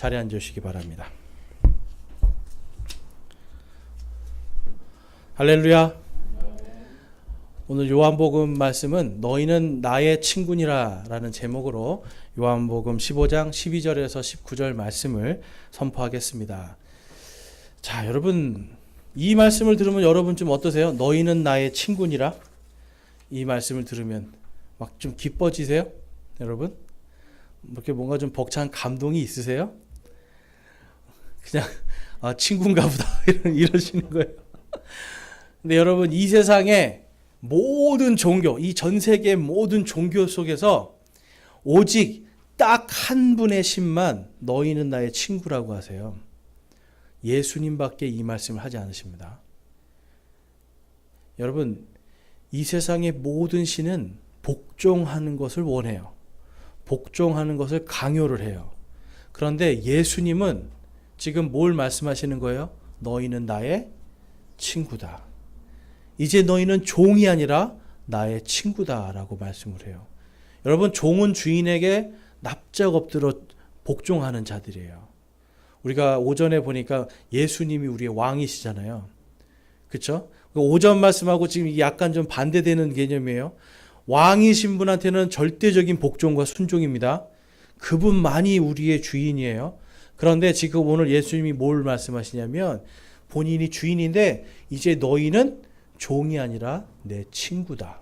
자리에 앉으시기 바랍니다. 할렐루야. 오늘 요한복음 말씀은 너희는 나의 친구니라 라는 제목으로 요한복음 15장 12절에서 19절 말씀을 선포하겠습니다. 자, 여러분, 이 말씀을 들으면 여러분 좀 어떠세요? 너희는 나의 친구니라? 이 말씀을 들으면 막 좀 기뻐지세요? 여러분? 이렇게 뭔가 좀 벅찬 감동이 있으세요? 그냥 친구인가 보다 이러시는 거예요. 근데 여러분, 이 세상의 모든 종교, 이 전 세계 모든 종교 속에서 오직 딱 한 분의 신만 너희는 나의 친구라고 하세요. 예수님밖에 이 말씀을 하지 않으십니다. 여러분, 이 세상의 모든 신은 복종하는 것을 원해요. 복종하는 것을 강요를 해요. 그런데 예수님은 지금 뭘 말씀하시는 거예요? 너희는 나의 친구다. 이제 너희는 종이 아니라 나의 친구다라고 말씀을 해요. 여러분, 종은 주인에게 납작 엎드려 복종하는 자들이에요. 우리가 오전에 보니까 예수님이 우리의 왕이시잖아요. 그렇죠? 오전 말씀하고 지금 약간 좀 반대되는 개념이에요. 왕이신 분한테는 절대적인 복종과 순종입니다. 그분만이 우리의 주인이에요. 그런데 지금 오늘 예수님이 뭘 말씀하시냐면 본인이 주인인데 이제 너희는 종이 아니라 내 친구다.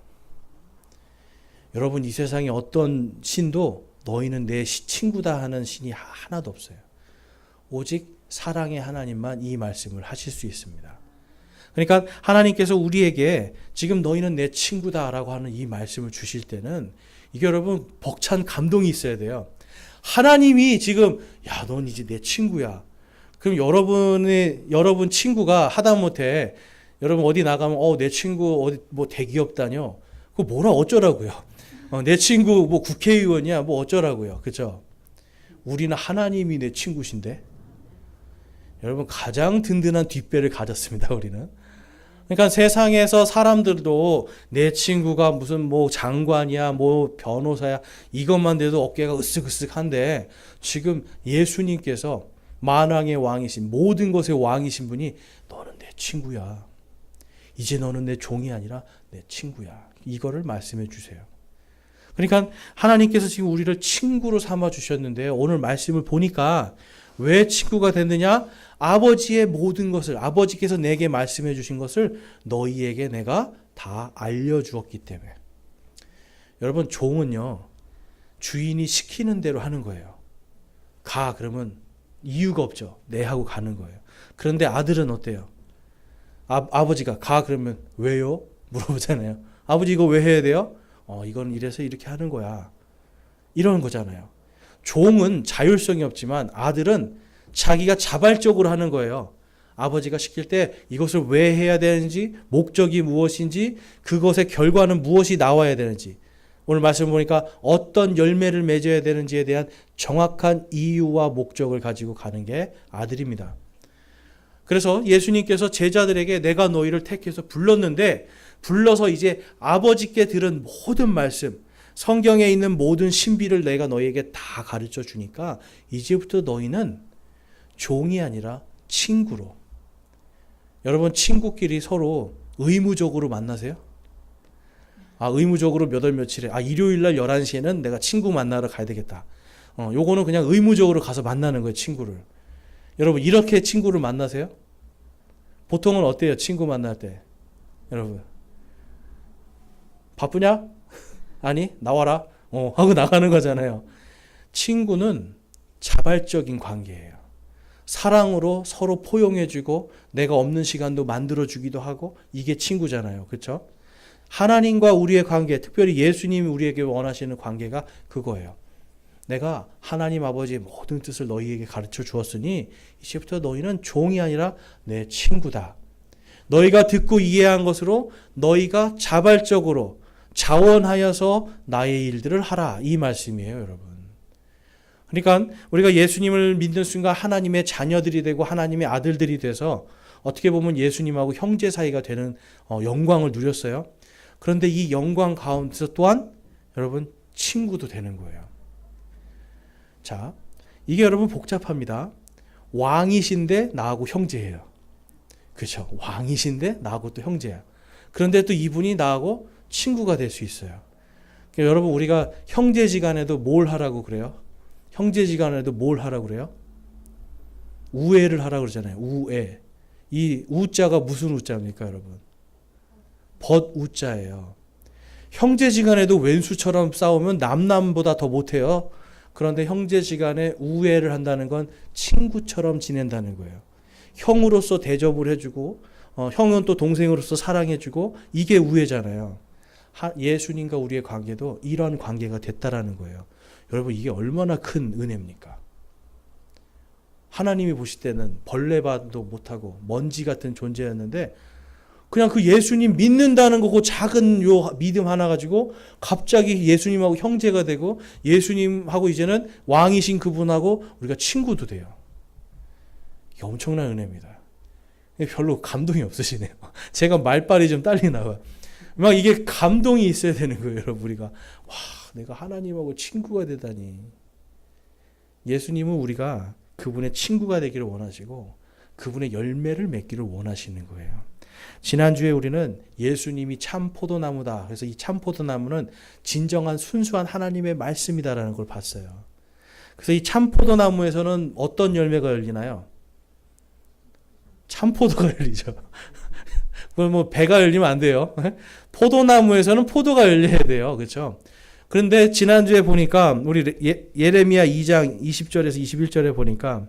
여러분, 이 세상에 어떤 신도 너희는 내 친구다 하는 신이 하나도 없어요. 오직 사랑의 하나님만 이 말씀을 하실 수 있습니다. 그러니까 하나님께서 우리에게 지금 너희는 내 친구다라고 하는 이 말씀을 주실 때는 이게 여러분 벅찬 감동이 있어야 돼요. 하나님이 지금 넌 이제 내 친구야. 그럼 여러분 친구가 하다못해 여러분 어디 나가면 내 친구 어디 뭐 대기업 다녀. 그거 뭐라 어쩌라고요. 내 친구 뭐 국회의원이야 뭐 어쩌라고요. 그죠? 우리는 하나님이 내 친구신데. 여러분 가장 든든한 뒷배를 가졌습니다. 우리는. 그러니까 세상에서 사람들도 내 친구가 무슨 뭐 장관이야 뭐 변호사야 이것만 돼도 어깨가 으쓱으쓱한데 지금 예수님께서 만왕의 왕이신 모든 것의 왕이신 분이 너는 내 친구야. 이제 너는 내 종이 아니라 내 친구야. 이거를 말씀해 주세요. 그러니까 하나님께서 지금 우리를 친구로 삼아 주셨는데요. 오늘 말씀을 보니까 왜 친구가 됐느냐? 아버지의 모든 것을, 아버지께서 내게 말씀해 주신 것을 너희에게 내가 다 알려주었기 때문에. 여러분, 종은요, 주인이 시키는 대로 하는 거예요. 가, 그러면 이유가 없죠. 네 하고 가는 거예요. 그런데 아들은 어때요? 아버지가 가, 그러면 왜요? 물어보잖아요. 아버지 이거 왜 해야 돼요? 이건 이래서 이렇게 하는 거야. 이러는 거잖아요. 종은 자율성이 없지만 아들은 자기가 자발적으로 하는 거예요. 아버지가 시킬 때 이것을 왜 해야 되는지, 목적이 무엇인지, 그것의 결과는 무엇이 나와야 되는지, 오늘 말씀 보니까 어떤 열매를 맺어야 되는지에 대한 정확한 이유와 목적을 가지고 가는 게 아들입니다. 그래서 예수님께서 제자들에게 내가 너희를 택해서 불렀는데, 불러서 이제 아버지께 들은 모든 말씀, 성경에 있는 모든 신비를 내가 너희에게 다 가르쳐 주니까 이제부터 너희는 종이 아니라 친구로. 여러분, 친구끼리 서로 의무적으로 만나세요? 의무적으로 몇 월 며칠에 일요일 날 11시에는 내가 친구 만나러 가야 되겠다. 요거는 그냥 의무적으로 가서 만나는 거예요, 친구를. 여러분, 이렇게 친구를 만나세요? 보통은 어때요, 친구 만날 때? 여러분, 바쁘냐? 아니, 나와라. 하고 나가는 거잖아요. 친구는 자발적인 관계예요. 사랑으로 서로 포용해주고 내가 없는 시간도 만들어주기도 하고 이게 친구잖아요. 그렇죠? 하나님과 우리의 관계, 특별히 예수님이 우리에게 원하시는 관계가 그거예요. 내가 하나님 아버지의 모든 뜻을 너희에게 가르쳐 주었으니 이제부터 너희는 종이 아니라 내 친구다. 너희가 듣고 이해한 것으로 너희가 자발적으로 자원하여서 나의 일들을 하라. 이 말씀이에요, 여러분. 그러니까 우리가 예수님을 믿는 순간 하나님의 자녀들이 되고 하나님의 아들들이 돼서 어떻게 보면 예수님하고 형제 사이가 되는 영광을 누렸어요. 그런데 이 영광 가운데서 또한 여러분 친구도 되는 거예요. 자, 이게 여러분 복잡합니다. 왕이신데 나하고 형제예요. 그렇죠? 왕이신데 나하고 또 형제야. 그런데 또 이분이 나하고 친구가 될 수 있어요. 그러니까 여러분 우리가 형제지간에도 뭘 하라고 그래요? 형제지간에도 뭘 하라고 그래요? 우애를 하라고 그러잖아요. 우애. 이 우자가 무슨 우자입니까, 여러분? 벗우자예요. 형제지간에도 왼수처럼 싸우면 남남보다 더 못해요. 그런데 형제지간에 우애를 한다는 건 친구처럼 지낸다는 거예요. 형으로서 대접을 해주고 형은 또 동생으로서 사랑해주고 이게 우애잖아요. 예수님과 우리의 관계도 이런 관계가 됐다라는 거예요. 여러분 이게 얼마나 큰 은혜입니까? 하나님이 보실 때는 벌레봐도 못하고 먼지 같은 존재였는데 그냥 그 예수님 믿는다는 거고 작은 요 믿음 하나 가지고 갑자기 예수님하고 형제가 되고 예수님하고 이제는 왕이신 그분하고 우리가 친구도 돼요. 이게 엄청난 은혜입니다. 별로 감동이 없으시네요. 제가 말빨이 좀 딸리나 봐요. 막 이게 감동이 있어야 되는 거예요, 여러분. 우리가 와, 내가 하나님하고 친구가 되다니. 예수님은 우리가 그분의 친구가 되기를 원하시고 그분의 열매를 맺기를 원하시는 거예요. 지난주에 우리는 예수님이 참 포도나무다. 그래서 이 참 포도나무는 진정한 순수한 하나님의 말씀이다라는 걸 봤어요. 그래서 이 참 포도나무에서는 어떤 열매가 열리나요? 참 포도가 열리죠. 뭐 배가 열리면 안 돼요. 포도나무에서는 포도가 열려야 돼요. 그렇죠? 그런데 지난주에 보니까 우리 예레미야 2장 20절에서 21절에 보니까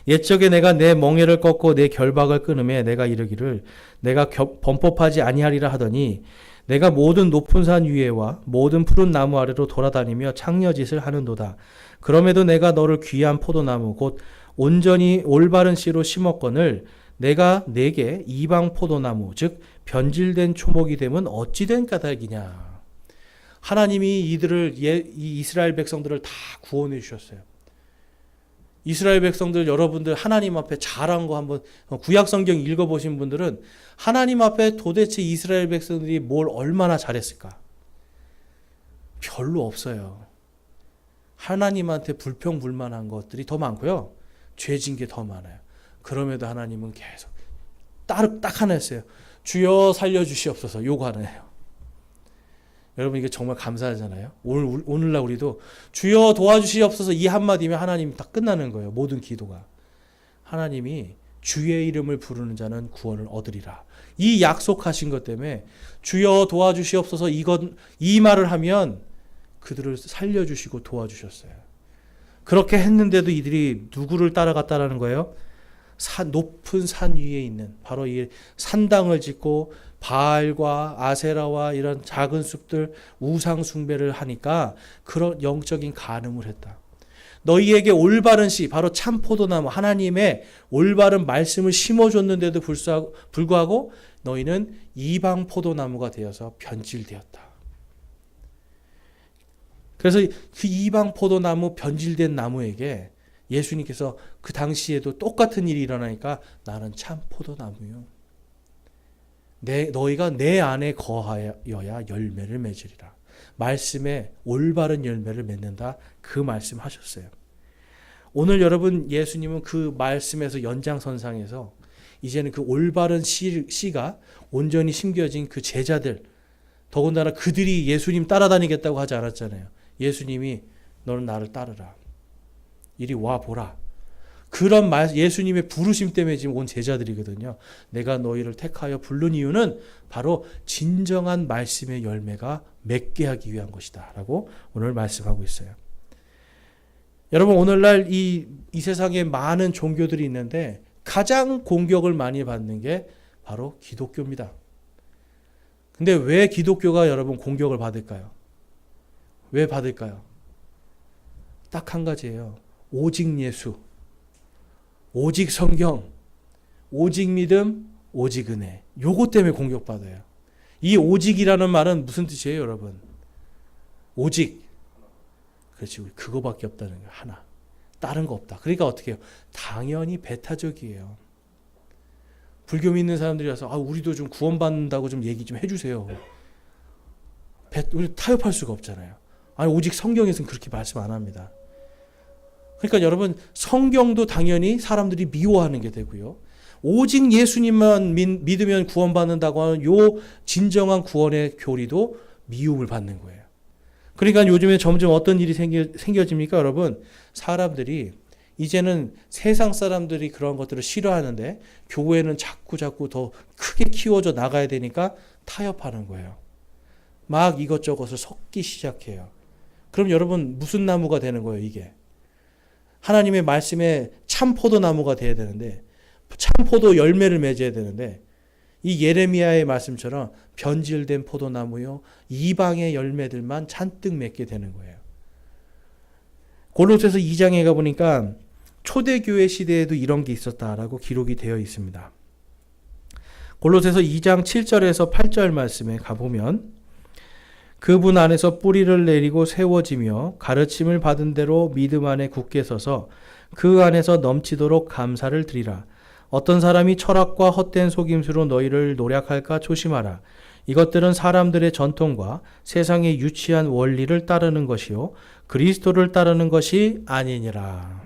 옛적에 내가 내 멍에를 꺾고 내 결박을 끊음에 내가 이르기를 내가 범법하지 아니하리라 하더니 내가 모든 높은 산 위에와 모든 푸른 나무 아래로 돌아다니며 창녀짓을 하는도다. 그럼에도 내가 너를 귀한 포도나무 곧 온전히 올바른 씨로 심었거늘 내가 내게 이방 포도나무 즉 변질된 초목이 되면 어찌 된 까닭이냐. 하나님이 이 이스라엘 백성들을 다 구원해 주셨어요. 이스라엘 백성들 여러분들 하나님 앞에 잘한 거 한번 구약 성경 읽어보신 분들은 하나님 앞에 도대체 이스라엘 백성들이 뭘 얼마나 잘했을까? 별로 없어요. 하나님한테 불평불만한 것들이 더 많고요. 죄진 게 더 많아요. 그럼에도 하나님은 계속 딱 하나 했어요. 주여 살려주시옵소서. 요거 하나예요. 여러분 이게 정말 감사하잖아요. 오늘날 우리도 주여 도와주시옵소서 이 한마디면 하나님 다 끝나는 거예요. 모든 기도가. 하나님이 주의 이름을 부르는 자는 구원을 얻으리라. 이 약속하신 것 때문에 주여 도와주시옵소서 이 말을 하면 그들을 살려주시고 도와주셨어요. 그렇게 했는데도 이들이 누구를 따라갔다라는 거예요? 높은 산 위에 있는 바로 이 산당을 짓고 바알과 아세라와 이런 작은 숲들 우상 숭배를 하니까 그런 영적인 간음을 했다. 너희에게 올바른 씨 바로 참 포도나무 하나님의 올바른 말씀을 심어줬는데도 불구하고 너희는 이방 포도나무가 되어서 변질되었다. 그래서 그 이방 포도나무 변질된 나무에게 예수님께서 그 당시에도 똑같은 일이 일어나니까 나는 참 포도나무요. 너희가 내 안에 거하여야 열매를 맺으리라. 말씀에 올바른 열매를 맺는다. 그 말씀 하셨어요. 오늘 여러분 예수님은 그 말씀에서 연장선상에서 이제는 그 올바른 씨가 온전히 심겨진 그 제자들 더군다나 그들이 예수님 따라다니겠다고 하지 않았잖아요. 예수님이 너는 나를 따르라. 이리 와 보라. 그런 예수님의 부르심 때문에 지금 온 제자들이거든요. 내가 너희를 택하여 부른 이유는 바로 진정한 말씀의 열매가 맺게 하기 위한 것이다. 라고 오늘 말씀하고 있어요. 여러분 오늘날 이 세상에 많은 종교들이 있는데 가장 공격을 많이 받는 게 바로 기독교입니다. 근데 왜 기독교가 여러분 공격을 받을까요? 왜 받을까요? 딱 한 가지예요. 오직 예수, 오직 성경, 오직 믿음, 오직 은혜. 요거 때문에 공격받아요. 이 오직이라는 말은 무슨 뜻이에요, 여러분? 오직. 그렇지, 우리 그거밖에 없다는 거예요. 하나. 다른 거 없다. 그러니까 어떻게 해요? 당연히 배타적이에요. 불교 믿는 사람들이 와서 우리도 좀 구원받는다고 좀 얘기 좀 해주세요. 우리 타협할 수가 없잖아요. 오직 성경에서는 그렇게 말씀 안 합니다. 그러니까 여러분 성경도 당연히 사람들이 미워하는 게 되고요. 오직 예수님만 믿으면 구원받는다고 하는 요 진정한 구원의 교리도 미움을 받는 거예요. 그러니까 요즘에 점점 어떤 일이 생겨집니까, 여러분? 사람들이 이제는 세상 사람들이 그런 것들을 싫어하는데 교회는 자꾸 더 크게 키워져 나가야 되니까 타협하는 거예요. 막 이것저것을 섞기 시작해요. 그럼 여러분 무슨 나무가 되는 거예요, 이게? 하나님의 말씀에 참 포도나무가 돼야 되는데 참 포도 열매를 맺어야 되는데 이 예레미야의 말씀처럼 변질된 포도나무요 이방의 열매들만 잔뜩 맺게 되는 거예요. 골로새서 2장에 가보니까 초대교회 시대에도 이런 게 있었다라고 기록이 되어 있습니다. 골로새서 2장 7절에서 8절 말씀에 가보면 그분 안에서 뿌리를 내리고 세워지며 가르침을 받은 대로 믿음 안에 굳게 서서 그 안에서 넘치도록 감사를 드리라. 어떤 사람이 철학과 헛된 속임수로 너희를 노략할까 조심하라. 이것들은 사람들의 전통과 세상의 유치한 원리를 따르는 것이요 그리스도를 따르는 것이 아니니라.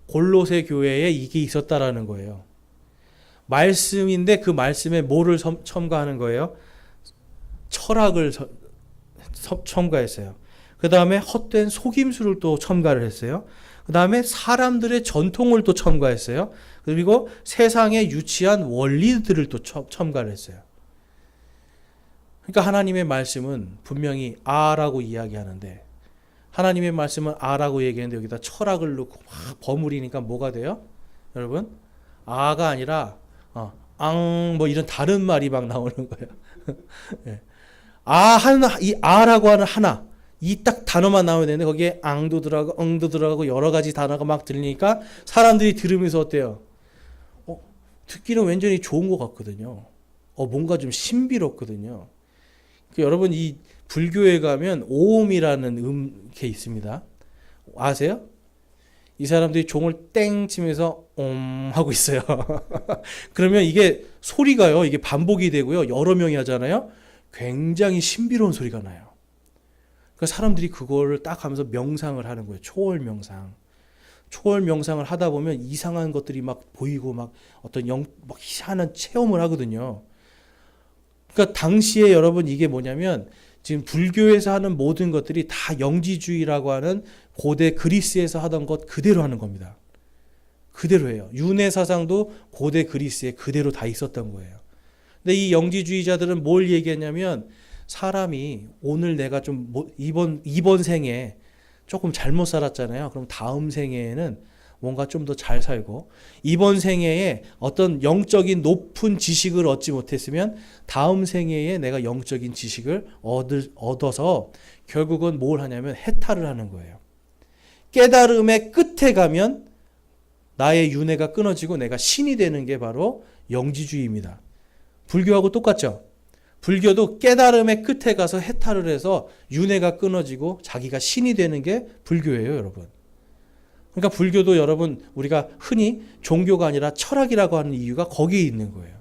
골로새 교회에 이게 있었다라는 거예요. 말씀인데 그 말씀에 뭐를 첨가하는 거예요? 철학을 첨가했어요. 그 다음에 헛된 속임수를 또 첨가를 했어요. 그 다음에 사람들의 전통을 또 첨가했어요. 그리고 세상의 유치한 원리들을 또 첨가를 했어요. 그러니까 하나님의 말씀은 분명히 아라고 이야기하는데 하나님의 말씀은 아라고 얘기했는데 여기다 철학을 넣고 막 버무리니까 뭐가 돼요? 여러분 아가 아니라 뭐 이런 다른 말이 막 나오는 거예요. 네. 이 아라고 하는 하나 이 딱 단어만 나오면 되는데 거기에 앙도 들어가고 응도 들어가고 여러 가지 단어가 막 들리니까 사람들이 들으면서 어때요? 듣기는 완전히 좋은 것 같거든요. 뭔가 좀 신비롭거든요. 여러분 이 불교에 가면 오음이라는 게 있습니다. 아세요? 이 사람들이 종을 땡 치면서 하고 있어요. 그러면 이게 소리가요. 이게 반복이 되고요. 여러 명이 하잖아요. 굉장히 신비로운 소리가 나요. 그러니까 사람들이 그거를 딱 하면서 명상을 하는 거예요. 초월 명상. 초월 명상을 하다 보면 이상한 것들이 막 보이고 막 어떤 막 희한한 체험을 하거든요. 그러니까 당시에 여러분 이게 뭐냐면 지금 불교에서 하는 모든 것들이 다 영지주의라고 하는 고대 그리스에서 하던 것 그대로 하는 겁니다. 그대로 해요. 윤회 사상도 고대 그리스에 그대로 다 있었던 거예요. 근데 이 영지주의자들은 뭘 얘기했냐면 사람이 오늘 내가 좀 이번 생에 조금 잘못 살았잖아요. 그럼 다음 생에는 뭔가 좀 더 잘 살고 이번 생애에 어떤 영적인 높은 지식을 얻지 못했으면 다음 생애에 내가 영적인 지식을 얻어서 결국은 뭘 하냐면 해탈을 하는 거예요. 깨달음의 끝에 가면 나의 윤회가 끊어지고 내가 신이 되는 게 바로 영지주의입니다. 불교하고 똑같죠? 불교도 깨달음의 끝에 가서 해탈을 해서 윤회가 끊어지고 자기가 신이 되는 게 불교예요, 여러분. 그러니까 불교도 여러분 우리가 흔히 종교가 아니라 철학이라고 하는 이유가 거기에 있는 거예요.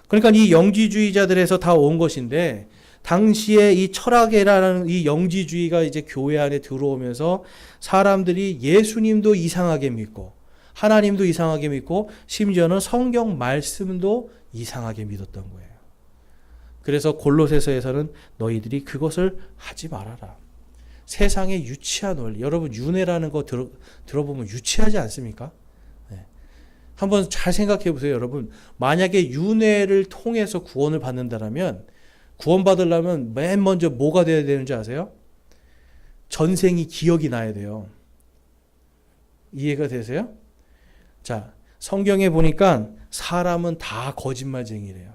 그러니까 이 영지주의자들에서 다 온 것인데 당시에 이 철학이라는 이 영지주의가 이제 교회 안에 들어오면서 사람들이 예수님도 이상하게 믿고 하나님도 이상하게 믿고 심지어는 성경 말씀도 이상하게 믿었던 거예요. 그래서 골로새서에서는 너희들이 그것을 하지 말아라. 세상의 유치한 원리. 여러분 윤회라는 거 들어보면 유치하지 않습니까? 네. 한번 잘 생각해 보세요. 여러분 만약에 윤회를 통해서 구원을 받는다면 구원받으려면 맨 먼저 뭐가 돼야 되는지 아세요? 전생이 기억이 나야 돼요. 이해가 되세요? 자, 성경에 보니까 사람은 다 거짓말쟁이래요.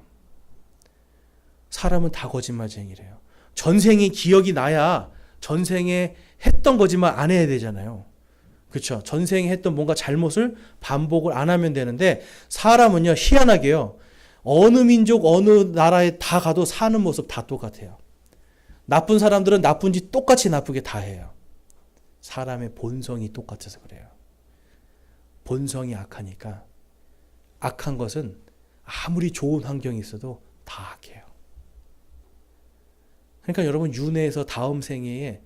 사람은 다 거짓말쟁이래요. 전생이 기억이 나야 전생에 했던 거짓말 안 해야 되잖아요. 그렇죠? 전생에 했던 뭔가 잘못을 반복을 안 하면 되는데 사람은요 희한하게요. 어느 민족 어느 나라에 다 가도 사는 모습 다 똑같아요. 나쁜 사람들은 나쁜 짓 똑같이 나쁘게 다 해요. 사람의 본성이 똑같아서 그래요. 본성이 악하니까 악한 것은 아무리 좋은 환경이 있어도 다 악해요. 그러니까 여러분 윤회에서 다음 생애에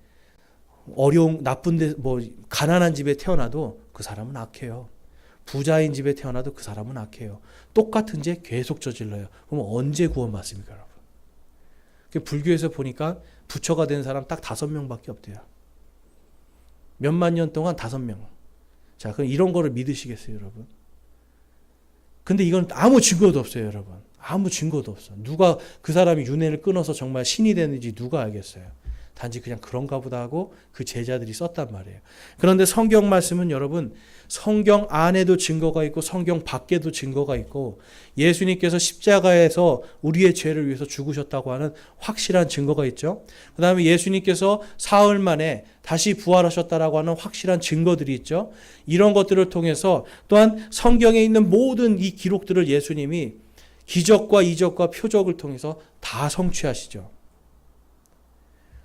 어려운 나쁜데 뭐 가난한 집에 태어나도 그 사람은 악해요. 부자인 집에 태어나도 그 사람은 악해요. 똑같은 죄 계속 저질러요. 그럼 언제 구원받습니까, 여러분? 불교에서 보니까 부처가 된 사람 딱 5명밖에 없대요. 몇만 년 동안 5명. 자, 그럼 이런 거를 믿으시겠어요, 여러분? 근데 이건 아무 증거도 없어요, 여러분. 아무 증거도 없어. 누가 그 사람이 윤회를 끊어서 정말 신이 되는지 누가 알겠어요? 단지 그냥 그런가 보다 하고 그 제자들이 썼단 말이에요. 그런데 성경 말씀은 여러분, 성경 안에도 증거가 있고 성경 밖에도 증거가 있고 예수님께서 십자가에서 우리의 죄를 위해서 죽으셨다고 하는 확실한 증거가 있죠. 그 다음에 예수님께서 사흘 만에 다시 부활하셨다라고 하는 확실한 증거들이 있죠. 이런 것들을 통해서 또한 성경에 있는 모든 이 기록들을 예수님이 기적과 이적과 표적을 통해서 다 성취하시죠.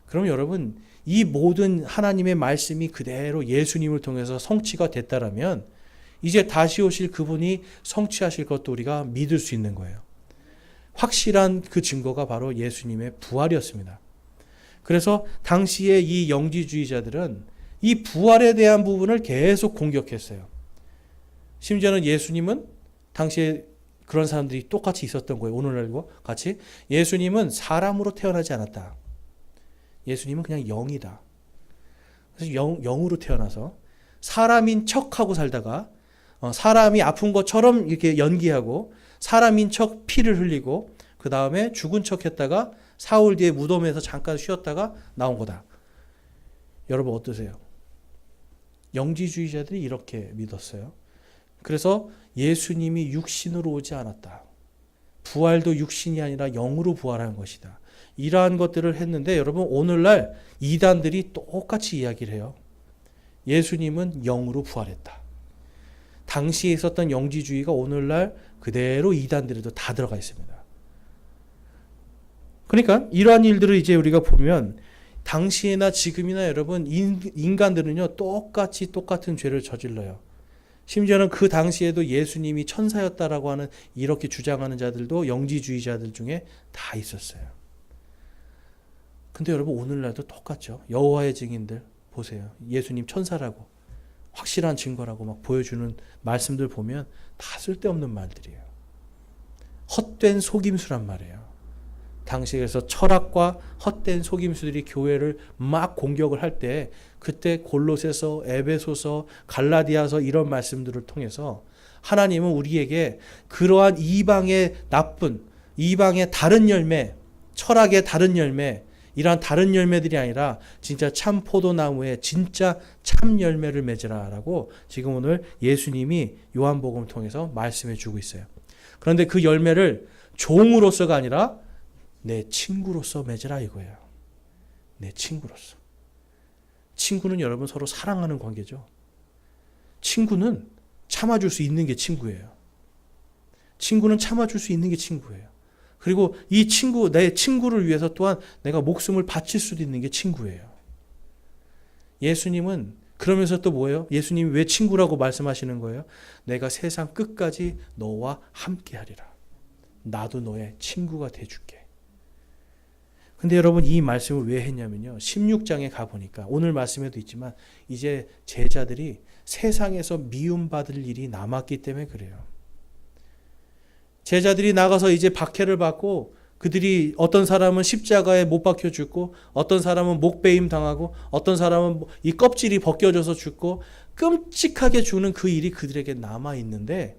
그럼 여러분, 이 모든 하나님의 말씀이 그대로 예수님을 통해서 성취가 됐다라면 이제 다시 오실 그분이 성취하실 것도 우리가 믿을 수 있는 거예요. 확실한 그 증거가 바로 예수님의 부활이었습니다. 그래서 당시에 이 영지주의자들은 이 부활에 대한 부분을 계속 공격했어요. 심지어는 예수님은 당시에 그런 사람들이 똑같이 있었던 거예요. 오늘날과 같이. 예수님은 사람으로 태어나지 않았다. 예수님은 그냥 영이다. 그래서 영으로 태어나서 사람인 척하고 살다가 사람이 아픈 것처럼 이렇게 연기하고 사람인 척 피를 흘리고 그 다음에 죽은 척 했다가 사흘 뒤에 무덤에서 잠깐 쉬었다가 나온 거다. 여러분 어떠세요? 영지주의자들이 이렇게 믿었어요. 그래서 예수님이 육신으로 오지 않았다. 부활도 육신이 아니라 영으로 부활한 것이다. 이러한 것들을 했는데 여러분 오늘날 이단들이 똑같이 이야기를 해요. 예수님은 영으로 부활했다. 당시에 있었던 영지주의가 오늘날 그대로 이단들에도 다 들어가 있습니다. 그러니까 이러한 일들을 이제 우리가 보면 당시에나 지금이나 여러분 인간들은요 똑같이 똑같은 죄를 저질러요. 심지어는 그 당시에도 예수님이 천사였다라고 하는 이렇게 주장하는 자들도 영지주의자들 중에 다 있었어요. 근데 여러분 오늘날도 똑같죠. 여호와의 증인들 보세요. 예수님 천사라고 확실한 증거라고 막 보여주는 말씀들 보면 다 쓸데없는 말들이에요. 헛된 속임수란 말이에요. 당시에 그래서 철학과 헛된 속임수들이 교회를 막 공격을 할 때 그때 골로새서, 에베소서, 갈라디아서 이런 말씀들을 통해서 하나님은 우리에게 그러한 이방의 나쁜, 이방의 다른 열매, 철학의 다른 열매, 이러한 다른 열매들이 아니라 진짜 참 포도나무에 진짜 참 열매를 맺으라라고 지금 오늘 예수님이 요한복음을 통해서 말씀해 주고 있어요. 그런데 그 열매를 종으로서가 아니라 내 친구로서 맺으라 이거예요. 내 친구로서. 친구는 여러분 서로 사랑하는 관계죠. 친구는 참아줄 수 있는 게 친구예요. 친구는 참아줄 수 있는 게 친구예요. 그리고 이 친구, 내 친구를 위해서 또한 내가 목숨을 바칠 수도 있는 게 친구예요. 예수님은 그러면서 또 뭐예요? 예수님이 왜 친구라고 말씀하시는 거예요? 내가 세상 끝까지 너와 함께 하리라. 나도 너의 친구가 돼줄게. 근데 여러분 이 말씀을 왜 했냐면요. 16장에 가보니까 오늘 말씀에도 있지만 이제 제자들이 세상에서 미움받을 일이 남았기 때문에 그래요. 제자들이 나가서 이제 박해를 받고 그들이 어떤 사람은 십자가에 못 박혀 죽고 어떤 사람은 목베임 당하고 어떤 사람은 이 껍질이 벗겨져서 죽고 끔찍하게 죽는 그 일이 그들에게 남아있는데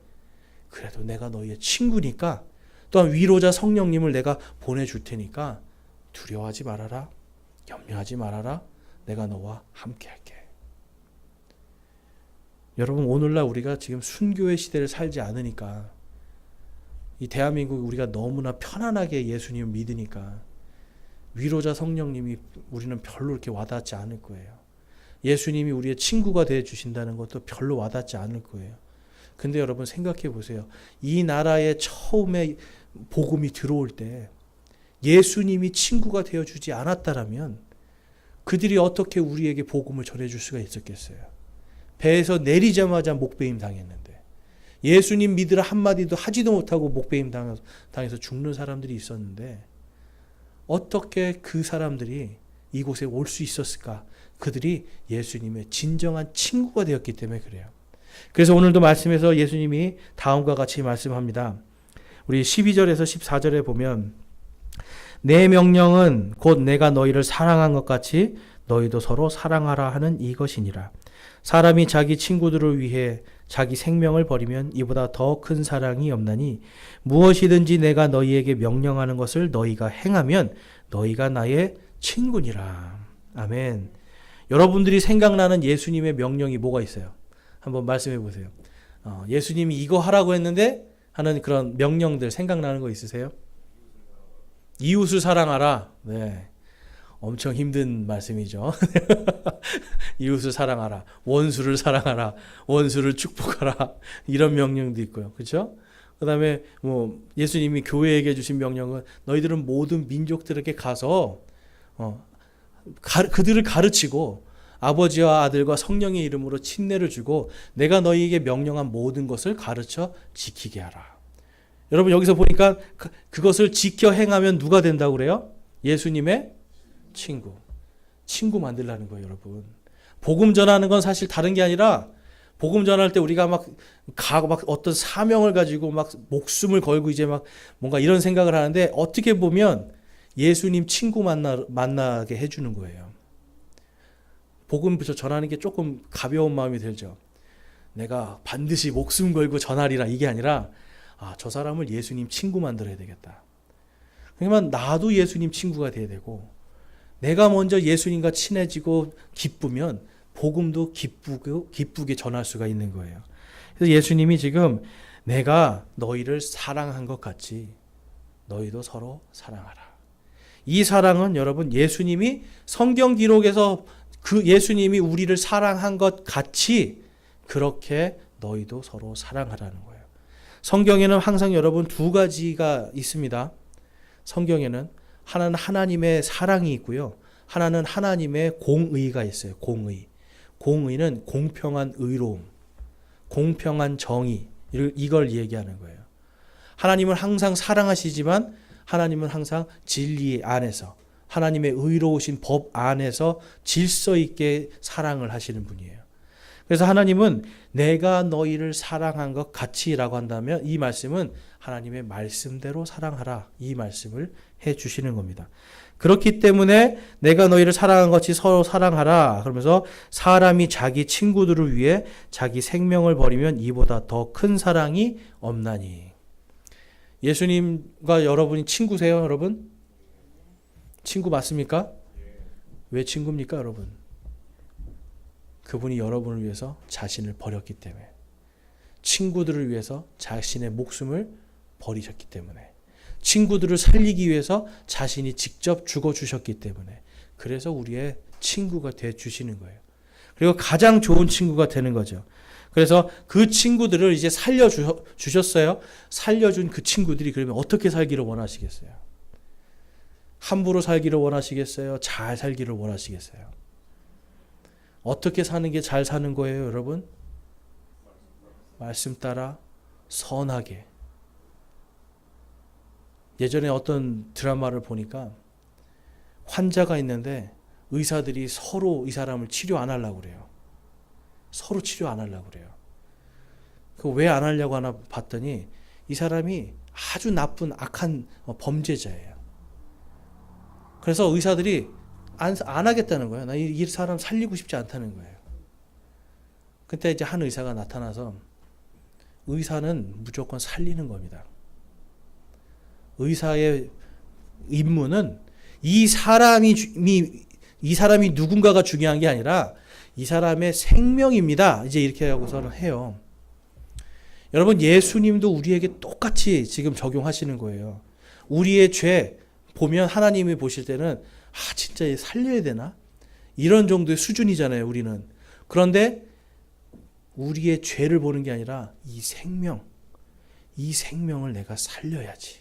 그래도 내가 너희의 친구니까 또한 위로자 성령님을 내가 보내줄 테니까 두려워하지 말아라. 염려하지 말아라. 내가 너와 함께 할게. 여러분 오늘날 우리가 지금 순교의 시대를 살지 않으니까 이 대한민국 우리가 너무나 편안하게 예수님을 믿으니까 위로자 성령님이 우리는 별로 이렇게 와닿지 않을 거예요. 예수님이 우리의 친구가 되어 주신다는 것도 별로 와닿지 않을 거예요. 근데 여러분 생각해 보세요. 이 나라에 처음에 복음이 들어올 때 예수님이 친구가 되어 주지 않았다라면 그들이 어떻게 우리에게 복음을 전해 줄 수가 있었겠어요. 배에서 내리자마자 목베임 당했는데 예수님 믿으라 한마디도 하지도 못하고 목베임 당해서 죽는 사람들이 있었는데 어떻게 그 사람들이 이곳에 올 수 있었을까? 그들이 예수님의 진정한 친구가 되었기 때문에 그래요. 그래서 오늘도 말씀에서 예수님이 다음과 같이 말씀합니다. 우리 12절에서 14절에 보면 내 명령은 곧 내가 너희를 사랑한 것 같이 너희도 서로 사랑하라 하는 이것이니라. 사람이 자기 친구들을 위해 자기 생명을 버리면 이보다 더 큰 사랑이 없나니 무엇이든지 내가 너희에게 명령하는 것을 너희가 행하면 너희가 나의 친구니라. 아멘. 여러분들이 생각나는 예수님의 명령이 뭐가 있어요? 한번 말씀해 보세요. 예수님이 이거 하라고 했는데 하는 그런 명령들 생각나는 거 있으세요? 이웃을 사랑하라. 네. 엄청 힘든 말씀이죠. 이웃을 사랑하라. 원수를 사랑하라. 원수를 축복하라. 이런 명령도 있고요. 그렇죠? 그다음에 뭐 예수님이 교회에게 주신 명령은 너희들은 모든 민족들에게 가서 그들을 가르치고 아버지와 아들과 성령의 이름으로 침례를 주고 내가 너희에게 명령한 모든 것을 가르쳐 지키게 하라. 여러분 여기서 보니까 그것을 지켜 행하면 누가 된다고 그래요? 예수님의 친구 만들라는 거예요, 여러분. 복음 전하는 건 사실 다른 게 아니라 복음 전할 때 우리가 막 어떤 사명을 가지고 막 목숨을 걸고 이제 막 뭔가 이런 생각을 하는데 어떻게 보면 예수님 친구 만나게 해주는 거예요. 복음 전하는 게 조금 가벼운 마음이 들죠. 내가 반드시 목숨 걸고 전하리라 이게 아니라 저 사람을 예수님 친구 만들어야 되겠다. 그러면 나도 예수님 친구가 돼야 되고 내가 먼저 예수님과 친해지고 기쁘면 복음도 기쁘게 전할 수가 있는 거예요. 그래서 예수님이 지금 내가 너희를 사랑한 것 같이 너희도 서로 사랑하라. 이 사랑은 여러분 예수님이 성경 기록에서 그 예수님이 우리를 사랑한 것 같이 그렇게 너희도 서로 사랑하라는 거예요. 성경에는 항상 여러분 두 가지가 있습니다. 성경에는 하나는 하나님의 사랑이 있고요. 하나는 하나님의 공의가 있어요. 공의는 공평한 의로움, 공평한 정의 이걸 얘기하는 거예요. 하나님은 항상 사랑하시지만 하나님은 항상 진리 안에서 하나님의 의로우신 법 안에서 질서 있게 사랑을 하시는 분이에요. 그래서 하나님은 내가 너희를 사랑한 것 같이라고 한다면 이 말씀은 하나님의 말씀대로 사랑하라 이 말씀을 해 주시는 겁니다. 그렇기 때문에 내가 너희를 사랑한 것 같이 서로 사랑하라 그러면서 사람이 자기 친구들을 위해 자기 생명을 버리면 이보다 더 큰 사랑이 없나니. 예수님과 여러분이 친구세요, 여러분? 친구 맞습니까? 왜 친구입니까, 여러분? 그분이 여러분을 위해서 자신을 버렸기 때문에, 친구들을 위해서 자신의 목숨을 버리셨기 때문에, 친구들을 살리기 위해서 자신이 직접 죽어주셨기 때문에, 그래서 우리의 친구가 되어주시는 거예요. 그리고 가장 좋은 친구가 되는 거죠. 그래서 그 친구들을 이제 살려주셨어요. 살려준 그 친구들이 그러면 어떻게 살기를 원하시겠어요? 함부로 살기를 원하시겠어요? 잘 살기를 원하시겠어요? 어떻게 사는 게 잘 사는 거예요, 여러분? 말씀 따라 선하게. 예전에 어떤 드라마를 보니까 환자가 있는데 의사들이 서로 이 사람을 치료 안 하려고 그래요. 서로 치료 안 하려고 그래요. 그 왜 안 하려고 하나 봤더니 이 사람이 아주 나쁜 악한 범죄자예요. 그래서 의사들이 안 하겠다는 거예요. 나 이 사람 살리고 싶지 않다는 거예요. 그때 이제 한 의사가 나타나서 의사는 무조건 살리는 겁니다. 의사의 임무는 이 사람이 누군가가 중요한 게 아니라 이 사람의 생명입니다. 이제 이렇게 하고서는 해요. 여러분, 예수님도 우리에게 똑같이 지금 적용하시는 거예요. 우리의 죄 보면 하나님이 보실 때는 진짜 얘 살려야 되나? 이런 정도의 수준이잖아요, 우리는. 그런데 우리의 죄를 보는 게 아니라 이 생명을 내가 살려야지.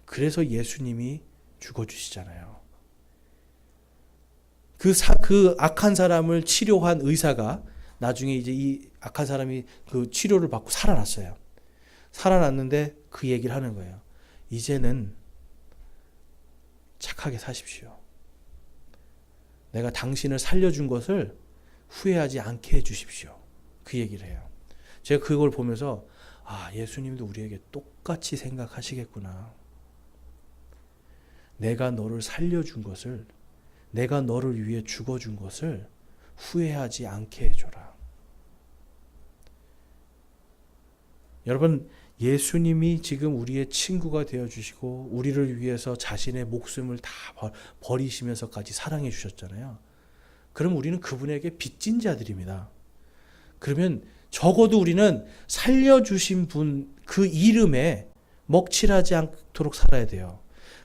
그래서 예수님이 죽어주시잖아요. 그 악한 사람을 치료한 의사가 나중에 이제 이 악한 사람이 그 치료를 받고 살아났어요. 살아났는데 그 얘기를 하는 거예요. 이제는 착하게 사십시오. 내가 당신을 살려준 것을 후회하지 않게 해주십시오. 그 얘기를 해요. 제가 그걸 보면서 예수님도 우리에게 똑같이 생각하시겠구나. 내가 너를 살려준 것을, 내가 너를 위해 죽어준 것을 후회하지 않게 해줘라. 여러분, 예수님이 지금 우리의 친구가 되어주시고 우리를 위해서 자신의 목숨을 다 버리시면서까지 사랑해 주셨잖아요. 그럼 우리는 그분에게 빚진 자들입니다. 그러면 적어도 우리는 살려주신 분 그 이름에 먹칠하지 않도록 살아야 돼요.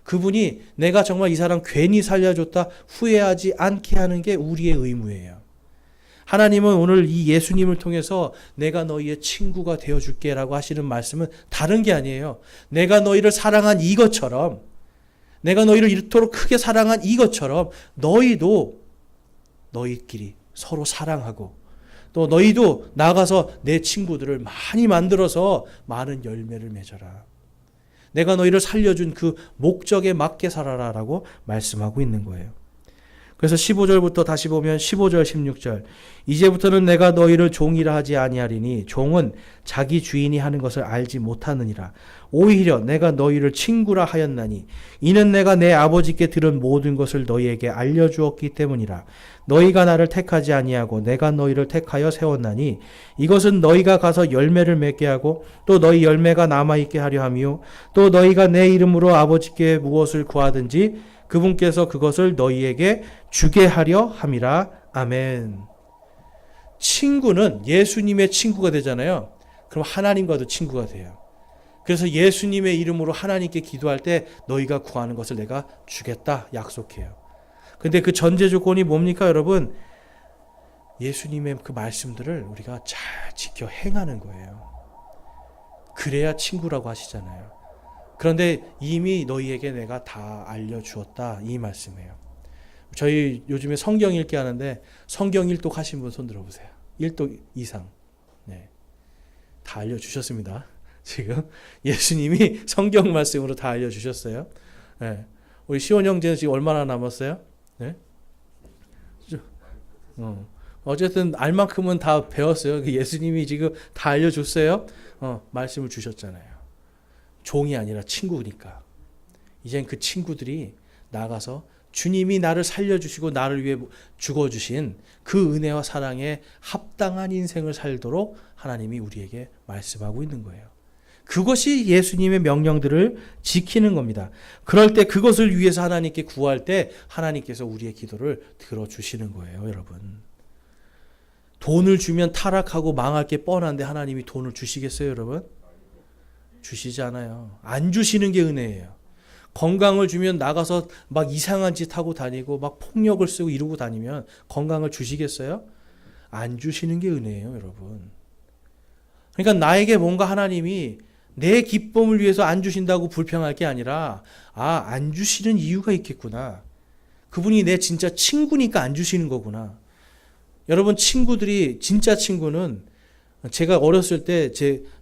그분이 내가 정말 이 사람 괜히 살려줬다 후회하지 않게 하는 게 우리의 의무예요. 하나님은 오늘 이 예수님을 통해서 내가 너희의 친구가 되어줄게 라고 하시는 말씀은 다른 게 아니에요. 내가 너희를 사랑한 이것처럼, 내가 너희를 이토록 크게 사랑한 이것처럼 너희도 너희끼리 서로 사랑하고 또 너희도 나가서 내 친구들을 많이 만들어서 많은 열매를 맺어라. 내가 너희를 살려준 그 목적에 맞게 살아라 라고 말씀하고 있는 거예요. 그래서 15절부터 다시 보면 15절 16절 이제부터는 내가 너희를 종이라 하지 아니하리니 종은 자기 주인이 하는 것을 알지 못하느니라. 오히려 내가 너희를 친구라 하였나니 이는 내가 내 아버지께 들은 모든 것을 너희에게 알려주었기 때문이라. 너희가 나를 택하지 아니하고 내가 너희를 택하여 세웠나니 이것은 너희가 가서 열매를 맺게 하고 또 너희 열매가 남아있게 하려 함이요 또 너희가 내 이름으로 아버지께 무엇을 구하든지 그분께서 그것을 너희에게 주게 하려 함이라. 아멘. 친구는 예수님의 친구가 되잖아요. 그럼 하나님과도 친구가 돼요. 그래서 예수님의 이름으로 하나님께 기도할 때 너희가 구하는 것을 내가 주겠다 약속해요. 근데 그 전제 조건이 뭡니까, 여러분? 예수님의 그 말씀들을 우리가 잘 지켜 행하는 거예요. 그래야 친구라고 하시잖아요. 그런데 이미 너희에게 내가 다 알려주었다 이 말씀이에요. 저희 요즘에 성경 읽기 하는데 성경 1독 하신 분 손 들어보세요. 1독 이상. 네. 다 알려주셨습니다. 지금 예수님이 성경 말씀으로 다 알려주셨어요. 네. 우리 시원 형제는 지금 얼마나 남았어요? 네? 어쨌든 알 만큼은 다 배웠어요. 예수님이 지금 다 알려줬어요. 말씀을 주셨잖아요. 종이 아니라 친구니까. 이젠 그 친구들이 나가서 주님이 나를 살려주시고 나를 위해 죽어주신 그 은혜와 사랑에 합당한 인생을 살도록 하나님이 우리에게 말씀하고 있는 거예요. 그것이 예수님의 명령들을 지키는 겁니다. 그럴 때 그것을 위해서 하나님께 구할 때 하나님께서 우리의 기도를 들어주시는 거예요, 여러분. 돈을 주면 타락하고 망할 게 뻔한데 하나님이 돈을 주시겠어요, 여러분? 주시지 않아요. 안 주시는 게 은혜예요. 건강을 주면 나가서 막 이상한 짓 하고 다니고 막 폭력을 쓰고 이러고 다니면 건강을 주시겠어요? 안 주시는 게 은혜예요, 여러분. 그러니까 나에게 뭔가 하나님이 내 기쁨을 위해서 안 주신다고 불평할 게 아니라 안 주시는 이유가 있겠구나. 그분이 내 진짜 친구니까 안 주시는 거구나. 여러분, 친구들이 진짜 친구는 제가 어렸을 때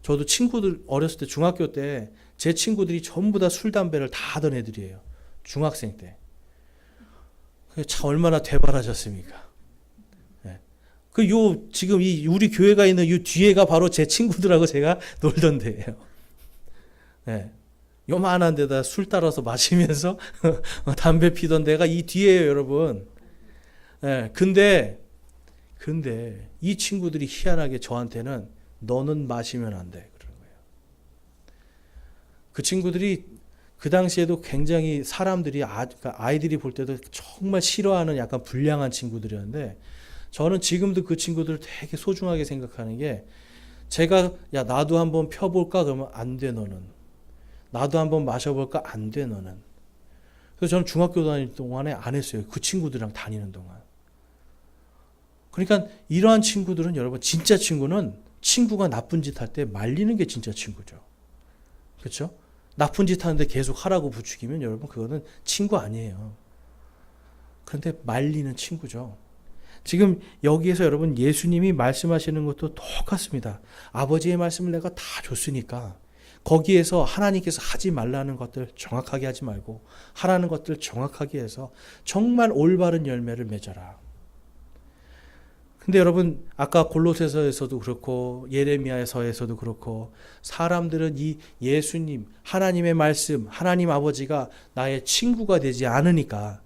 저도 친구들 어렸을 때 중학교 때 제 친구들이 전부 다 술 담배를 다 하던 애들이에요. 중학생 때. 참 얼마나 되바라졌습니까? 네. 지금 우리 교회가 있는 이 뒤에가 바로 제 친구들하고 제가 놀던 데예요. 네. 요만한 데다 술 따라서 마시면서 담배 피던 데가 이 뒤에요, 여러분. 네. 근데 이 친구들이 희한하게 저한테는 너는 마시면 안 돼. 그러는 거예요. 그 친구들이 그 당시에도 굉장히 사람들이 아이들이 볼 때도 정말 싫어하는 약간 불량한 친구들이었는데 저는 지금도 그 친구들을 되게 소중하게 생각하는 게 제가 나도 한번 펴볼까 그러면 안 돼 너는. 나도 한번 마셔볼까 안 돼 너는. 그래서 저는 중학교 다닐 동안에 안 했어요. 그 친구들이랑 다니는 동안. 그러니까 이러한 친구들은 여러분 진짜 친구는 친구가 나쁜 짓 할 때 말리는 게 진짜 친구죠. 그렇죠? 나쁜 짓 하는데 계속 하라고 부추기면 여러분 그거는 친구 아니에요. 그런데 말리는 친구죠. 지금 여기에서 여러분 예수님이 말씀하시는 것도 똑같습니다. 아버지의 말씀을 내가 다 줬으니까 거기에서 하나님께서 하지 말라는 것들 정확하게 하지 말고 하라는 것들 정확하게 해서 정말 올바른 열매를 맺어라. 근데 여러분 아까 골로새서에서도 그렇고 예레미야서에서도 그렇고 사람들은 이 예수님 하나님의 말씀 하나님 아버지가 나의 친구가 되지 않으니까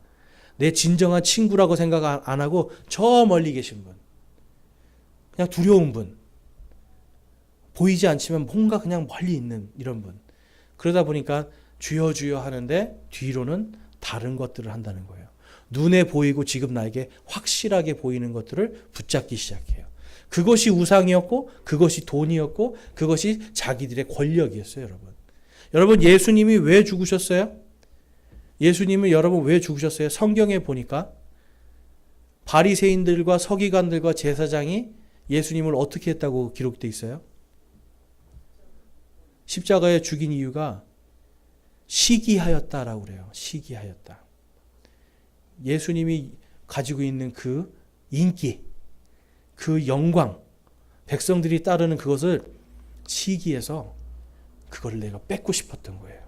내 진정한 친구라고 생각 안 하고 저 멀리 계신 분 그냥 두려운 분 보이지 않지만 뭔가 그냥 멀리 있는 이런 분 그러다 보니까 주여 주여 하는데 뒤로는 다른 것들을 한다는 거예요. 눈에 보이고 지금 나에게 확실하게 보이는 것들을 붙잡기 시작해요. 그것이 우상이었고 그것이 돈이었고 그것이 자기들의 권력이었어요. 여러분 예수님이 왜 죽으셨어요? 예수님은 여러분 왜 죽으셨어요? 성경에 보니까 바리새인들과 서기관들과 제사장이 예수님을 어떻게 했다고 기록되어 있어요? 십자가에 죽인 이유가 시기하였다라고 그래요. 시기하였다. 예수님이 가지고 있는 그 인기, 그 영광, 백성들이 따르는 그것을 시기해서 그걸 내가 뺏고 싶었던 거예요.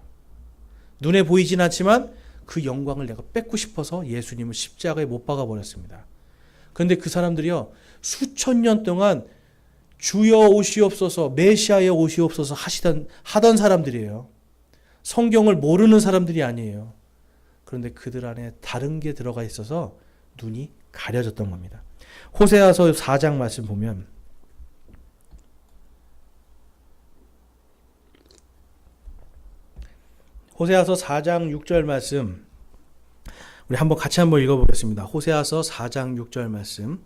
눈에 보이진 않지만 그 영광을 내가 뺏고 싶어서 예수님을 십자가에 못 박아 버렸습니다. 그런데 그 사람들이요 수천 년 동안 주여 오시옵소서 메시아여 오시옵소서 하던 사람들이에요. 성경을 모르는 사람들이 아니에요. 그런데 그들 안에 다른 게 들어가 있어서 눈이 가려졌던 겁니다. 호세아서 4장 말씀 보면 호세아서 4장 6절 말씀 우리 같이 한번 읽어보겠습니다. 호세아서 4장 6절 말씀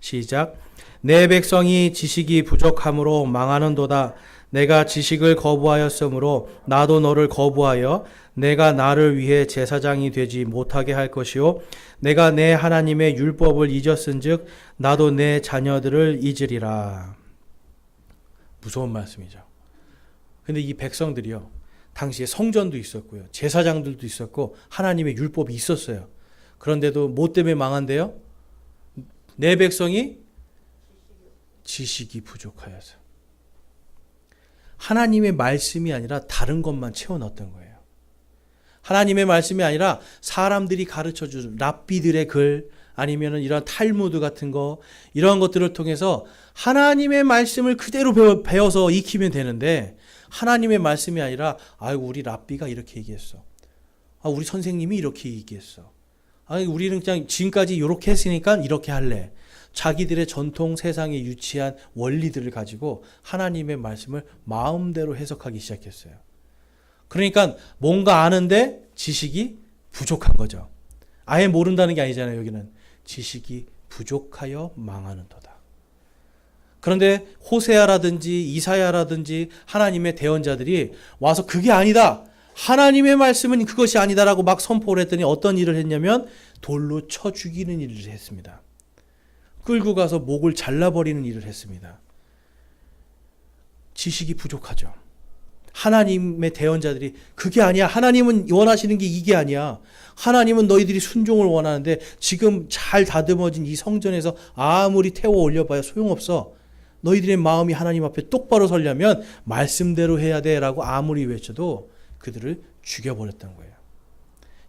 시작. 내 백성이 지식이 부족함으로 망하는도다. 내가 지식을 거부하였으므로 나도 너를 거부하여 내가 나를 위해 제사장이 되지 못하게 할 것이요 내가 내 하나님의 율법을 잊었은즉 나도 내 자녀들을 잊으리라. 무서운 말씀이죠. 근데 이 백성들이요 당시에 성전도 있었고요 제사장들도 있었고 하나님의 율법이 있었어요. 그런데도 뭐 때문에 망한대요? 내 백성이 지식이 부족하여서. 하나님의 말씀이 아니라 다른 것만 채워 넣었던 거예요. 하나님의 말씀이 아니라 사람들이 가르쳐준 랍비들의 글 아니면 이런 탈무드 같은 거 이런 것들을 통해서 하나님의 말씀을 그대로 배워서 익히면 되는데 하나님의 말씀이 아니라 아이고 우리 랍비가 이렇게 얘기했어. 우리 선생님이 이렇게 얘기했어. 우리는 그냥 지금까지 이렇게 했으니까 이렇게 할래. 자기들의 전통 세상에 유치한 원리들을 가지고 하나님의 말씀을 마음대로 해석하기 시작했어요. 그러니까 뭔가 아는데 지식이 부족한 거죠. 아예 모른다는 게 아니잖아요. 여기는 지식이 부족하여 망하는도다. 그런데 호세아라든지 이사야라든지 하나님의 대언자들이 와서 그게 아니다. 하나님의 말씀은 그것이 아니다라고 막 선포를 했더니 어떤 일을 했냐면 돌로 쳐 죽이는 일을 했습니다. 끌고 가서 목을 잘라버리는 일을 했습니다. 지식이 부족하죠. 하나님의 대언자들이 그게 아니야. 하나님은 원하시는 게 이게 아니야. 하나님은 너희들이 순종을 원하는데 지금 잘 다듬어진 이 성전에서 아무리 태워 올려봐야 소용없어. 너희들의 마음이 하나님 앞에 똑바로 서려면 말씀대로 해야 돼 라고 아무리 외쳐도 그들을 죽여버렸던 거예요.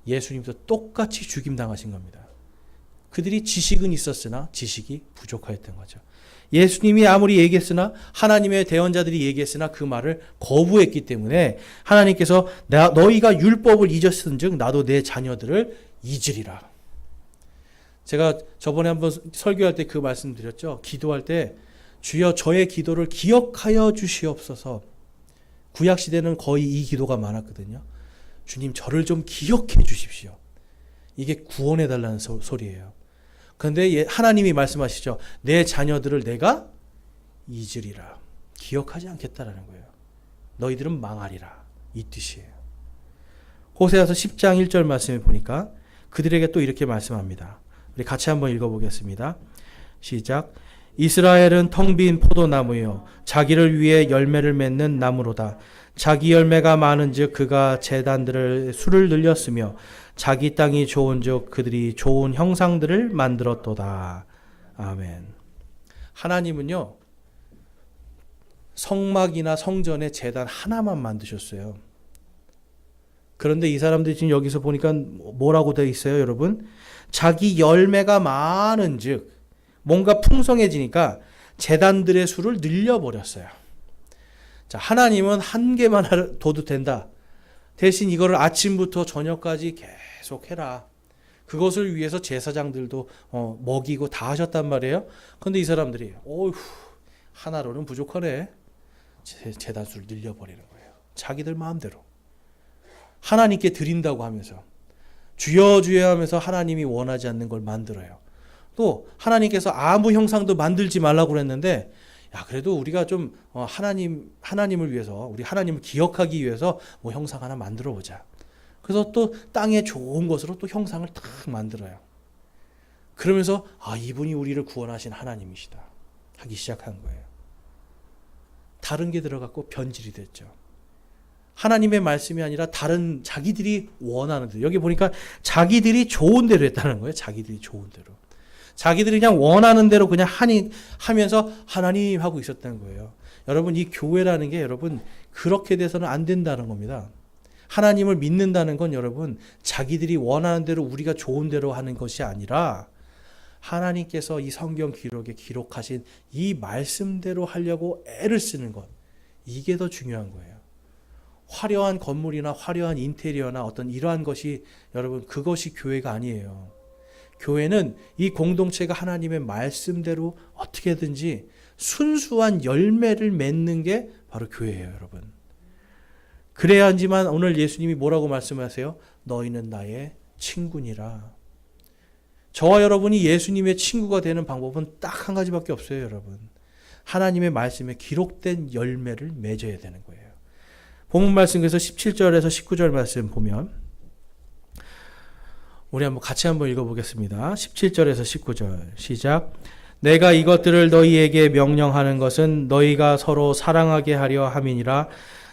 예수님도 똑같이 죽임당하신 겁니다. 그들이 지식은 있었으나 지식이 부족하였던 거죠. 예수님이 아무리 얘기했으나 하나님의 대언자들이 얘기했으나 그 말을 거부했기 때문에 하나님께서 너희가 율법을 잊었은즉 나도 내 자녀들을 잊으리라. 제가 저번에 한번 설교할 때 그 말씀 드렸죠. 기도할 때 주여 저의 기도를 기억하여 주시옵소서. 구약시대는 거의 이 기도가 많았거든요. 주님 저를 좀 기억해 주십시오. 이게 구원해달라는 소리예요. 그런데 하나님이 말씀하시죠. 내 자녀들을 내가 잊으리라. 기억하지 않겠다라는 거예요. 너희들은 망하리라. 이 뜻이에요. 호세아서 10장 1절 말씀에 보니까 그들에게 또 이렇게 말씀합니다. 우리 같이 한번 읽어보겠습니다. 시작. 이스라엘은 텅 빈 포도나무요 자기를 위해 열매를 맺는 나무로다. 자기 열매가 많은즉 그가 제단들을 수를 늘렸으며 자기 땅이 좋은즉 그들이 좋은 형상들을 만들었도다. 아멘. 하나님은요 성막이나 성전에 제단 하나만 만드셨어요. 그런데 이 사람들이 지금 여기서 보니까 뭐라고 되어 있어요, 여러분? 자기 열매가 많은 즉 뭔가 풍성해지니까 제단들의 수를 늘려버렸어요. 자, 하나님은 한 개만 둬도 된다. 대신 이거를 아침부터 저녁까지 계속 해라. 그것을 위해서 제사장들도 먹이고 다 하셨단 말이에요. 그런데 이 사람들이 어휴, 하나로는 부족하네. 제단수를 늘려버리는 거예요. 자기들 마음대로. 하나님께 드린다고 하면서 주여 주여 하면서 하나님이 원하지 않는 걸 만들어요. 또 하나님께서 아무 형상도 만들지 말라고 그랬는데 야, 그래도 우리가 좀 하나님을 위해서, 우리 하나님을 기억하기 위해서 뭐 형상 하나 만들어 보자. 그래서 또 땅에 좋은 것으로 또 형상을 딱 만들어요. 그러면서 이분이 우리를 구원하신 하나님이시다 하기 시작한 거예요. 다른 게 들어갔고 변질이 됐죠. 하나님의 말씀이 아니라 다른 자기들이 원하는 대로. 여기 보니까 자기들이 좋은 대로 했다는 거예요. 자기들이 좋은 대로. 자기들이 그냥 원하는 대로 그냥 하면서 하나님 하고 있었다는 거예요. 여러분, 이 교회라는 게 여러분 그렇게 돼서는 안 된다는 겁니다. 하나님을 믿는다는 건 여러분 자기들이 원하는 대로 우리가 좋은 대로 하는 것이 아니라 하나님께서 이 성경 기록에 기록하신 이 말씀대로 하려고 애를 쓰는 것. 이게 더 중요한 거예요. 화려한 건물이나 화려한 인테리어나 어떤 이러한 것이 여러분 그것이 교회가 아니에요. 교회는 이 공동체가 하나님의 말씀대로 어떻게든지 순수한 열매를 맺는 게 바로 교회예요, 여러분. 그래야지만 오늘 예수님이 뭐라고 말씀하세요? 너희는 나의 친구니라. 저와 여러분이 예수님의 친구가 되는 방법은 딱 한 가지밖에 없어요, 여러분. 하나님의 말씀에 기록된 열매를 맺어야 되는 거예요. 본문 말씀에서 17절에서 19절 말씀 보면 우리 같이 한번 읽어보겠습니다. 17절에서 19절 시작. 내가 이것들을 너희에게 명령하는 것은 너희가 서로 사랑하게 하려 함이니라.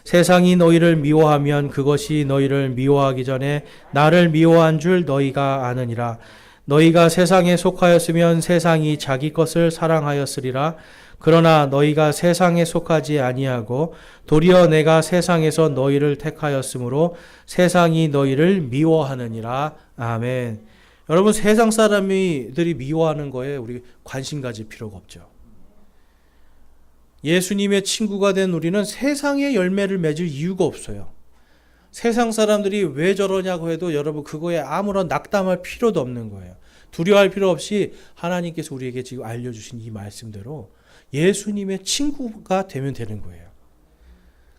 세상이 너희를 미워하면 그것이 너희를 미워하기 전에 나를 미워한 줄 너희가 아느니라. 너희가 세상에 속하였으면 세상이 자기 것을 사랑하였으리라. 그러나 너희가 세상에 속하지 아니하고 도리어 내가 세상에서 너희를 택하였으므로 세상이 너희를 미워하느니라. 아멘. 여러분, 세상 사람들이 미워하는 거에 우리 관심 가질 필요가 없죠. 예수님의 친구가 된 우리는 세상의 열매를 맺을 이유가 없어요. 세상 사람들이 왜 저러냐고 해도 여러분 그거에 아무런 낙담할 필요도 없는 거예요. 두려워할 필요 없이 하나님께서 우리에게 지금 알려주신 이 말씀대로 예수님의 친구가 되면 되는 거예요.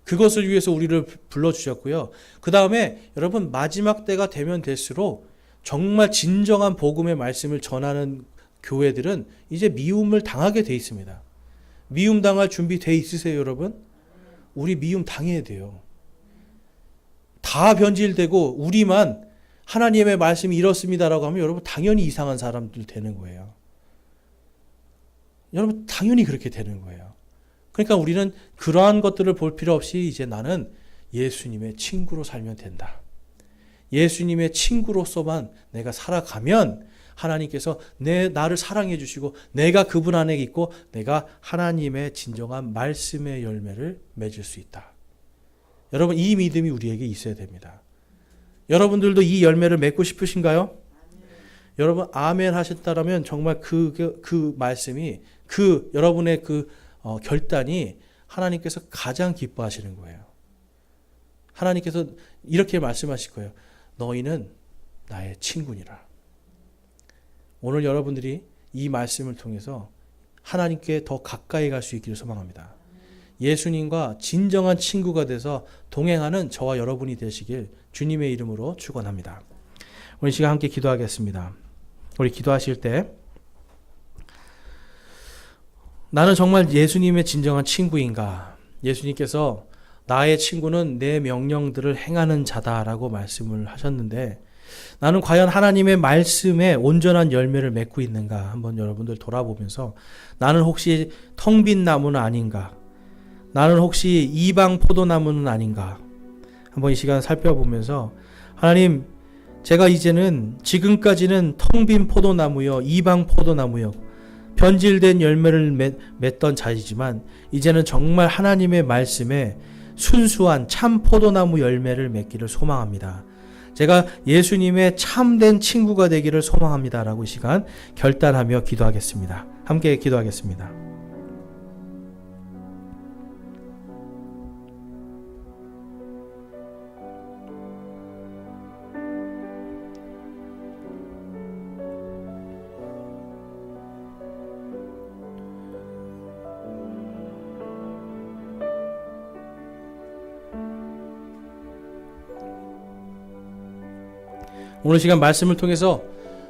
그것을 위해서 우리를 불러주셨고요. 그 다음에 여러분 마지막 때가 되면 될수록 정말 진정한 복음의 말씀을 전하는 교회들은 이제 미움을 당하게 돼 있습니다. 미움 당할 준비 돼 있으세요, 여러분? 우리 미움 당해야 돼요. 다 변질되고 우리만 하나님의 말씀이 이렇습니다라고 하면 여러분 당연히 이상한 사람들 되는 거예요. 여러분 당연히 그렇게 되는 거예요. 그러니까 우리는 그러한 것들을 볼 필요 없이 이제 나는 예수님의 친구로 살면 된다. 예수님의 친구로서만 내가 살아가면 하나님께서 나를 사랑해 주시고 내가 그분 안에 있고 내가 하나님의 진정한 말씀의 열매를 맺을 수 있다. 여러분 이 믿음이 우리에게 있어야 됩니다. 여러분들도 이 열매를 맺고 싶으신가요? 여러분 아멘 하셨다라면 정말 그 말씀이 여러분의 결단이 하나님께서 가장 기뻐하시는 거예요. 하나님께서 이렇게 말씀하실 거예요. 너희는 나의 친구니라. 오늘 여러분들이 이 말씀을 통해서 하나님께 더 가까이 갈 수 있기를 소망합니다. 예수님과 진정한 친구가 돼서 동행하는 저와 여러분이 되시길 주님의 이름으로 축원합니다. 오늘 시간 함께 기도하겠습니다. 우리 기도하실 때 나는 정말 예수님의 진정한 친구인가? 예수님께서 나의 친구는 내 명령들을 행하는 자다라고 말씀을 하셨는데 나는 과연 하나님의 말씀에 온전한 열매를 맺고 있는가? 한번 여러분들 돌아보면서 나는 혹시 텅 빈 나무는 아닌가? 나는 혹시 이방 포도나무는 아닌가? 한번 이 시간 살펴보면서 하나님, 제가 이제는 지금까지는 텅 빈 포도나무요, 이방 포도나무요. 변질된 열매를 맺던 자이지만 이제는 정말 하나님의 말씀에 순수한 참 포도나무 열매를 맺기를 소망합니다. 제가 예수님의 참된 친구가 되기를 소망합니다. 라고 이 시간 결단하며 기도하겠습니다. 함께 기도하겠습니다. 오늘 시간 말씀을 통해서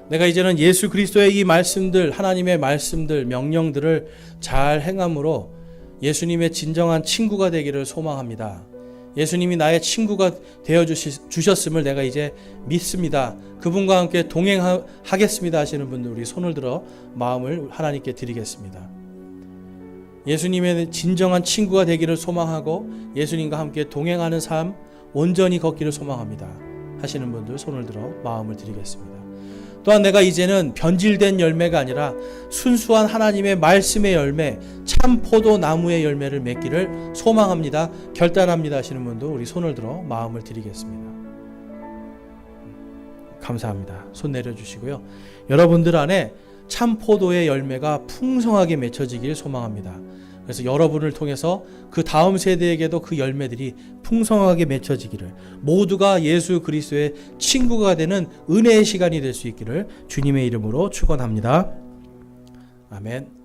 내가 이제는 예수 그리스도의 이 말씀들, 하나님의 말씀들, 명령들을 잘 행함으로 예수님의 진정한 친구가 되기를 소망합니다. 예수님이 나의 친구가 되어 주셨음을 내가 이제 믿습니다. 그분과 함께 동행하겠습니다 하시는 분들 우리 손을 들어 마음을 하나님께 드리겠습니다. 예수님의 진정한 친구가 되기를 소망하고 예수님과 함께 동행하는 삶 온전히 걷기를 소망합니다 하시는 분들 손을 들어 마음을 드리겠습니다. 또한 내가 이제는 변질된 열매가 아니라 순수한 하나님의 말씀의 열매, 참 포도나무의 열매를 맺기를 소망합니다. 결단합니다 하시는 분도 우리 손을 들어 마음을 드리겠습니다. 감사합니다. 손 내려주시고요. 여러분들 안에 참 포도의 열매가 풍성하게 맺혀지길 소망합니다. 그래서 여러분을 통해서 그 다음 세대에게도 그 열매들이 풍성하게 맺혀지기를, 모두가 예수 그리스도의 친구가 되는 은혜의 시간이 될 수 있기를 주님의 이름으로 축원합니다. 아멘.